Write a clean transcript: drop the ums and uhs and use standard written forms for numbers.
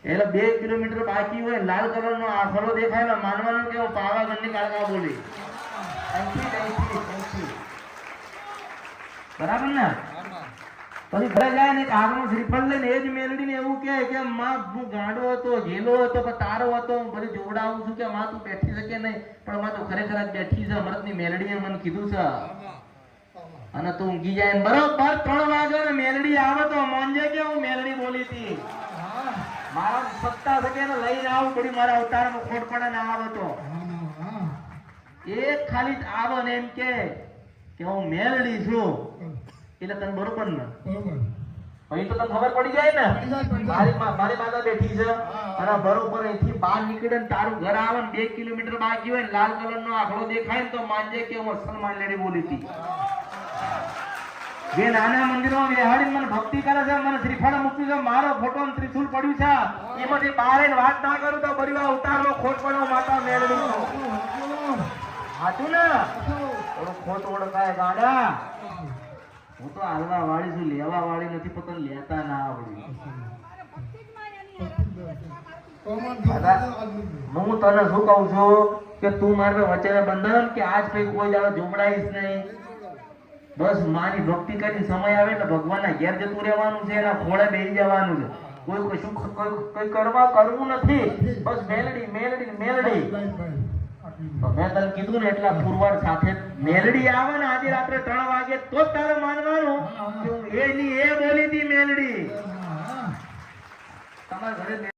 એટલે 2 કિલોમીટર બાકી હોય લાલ કલર નો આખલો દેખાય ને માનવાનું કે હું પાવાગઢ ની કાળકા બોલી બરાબર ને પછી ઘરે જાય ને આગળનું શ્રીફળ લઈને એ જ મેલડી ને એવું કે માં હું ગાંડો હતો ઘેલો હતો કે તારો હતો હું બધું જોવડાવું છું કે માં તું બેઠી શકે નહીં પણ માં તું ખરેખર જ બેઠી છે અમૃતની મેલડીએ મને કીધું છે અને તું ઊંઘી જાય બરોબર 3 વાગે ને મેલડી આવે તો મોંજે કે હું મેલડી બોલી હતી મારા સત્તા શકે ને લઈને આવું પડી મારા અવતારમાં ખોટ પડે ને આવે તો એક ખાલી આવે ને એમ કે હું મેલડી છું એટલે તને બરોબર ને અહીં તો તને ખબર પડી જાય ને મારી માતા બેઠી છે અને બરોબર અહીંથી બહાર નીકળે ને તારું ઘર આવે ને 2 કિલોમીટર બાકી હોય ને લાલ કલર નો આખલો દેખાય ને તો માનજે કે હું અસલ માનલેડી બોલી હતી જે નાના મંદિરમાં બેહાડીને મને ભક્તિ કરે છે મને શ્રીફળ મૂક્યું છે મારો ફોટો ને ત્રિશુલ પડ્યું છે એમાંથી બહાર વાત ના કરું તો બરી અવતારનો ખોટ પડ્યો માતા મેળવી સાચું ને ખોટ ઓળખાય ગાડા હું તો હાલવા વાળી છું લેવા વાળી નથી પણ લેતા ના આવડી હું તને શું કઉ છું કે તું મારે વચ્ચે બંધન કે આજ કઈ કોઈ દાડો જોમડાઈશ નહીં બસ માની ભક્તિ કરીને સમય આવે એટલે ભગવાનના ઘેર જતું રહેવાનું છે એના ખોળે બેસી જવાનું છે કોઈ કશું કઈ કરવું નથી બસ મેલડી મેલડી મેલડી મેં તને કીધું ને એટલા પુરવાર સાથે મેલડી આવે ને આજે રાત્રે 3 વાગે તો જ તારે માનવાનું કે હું એ બોલી હતી મેલડી તમારા ઘરે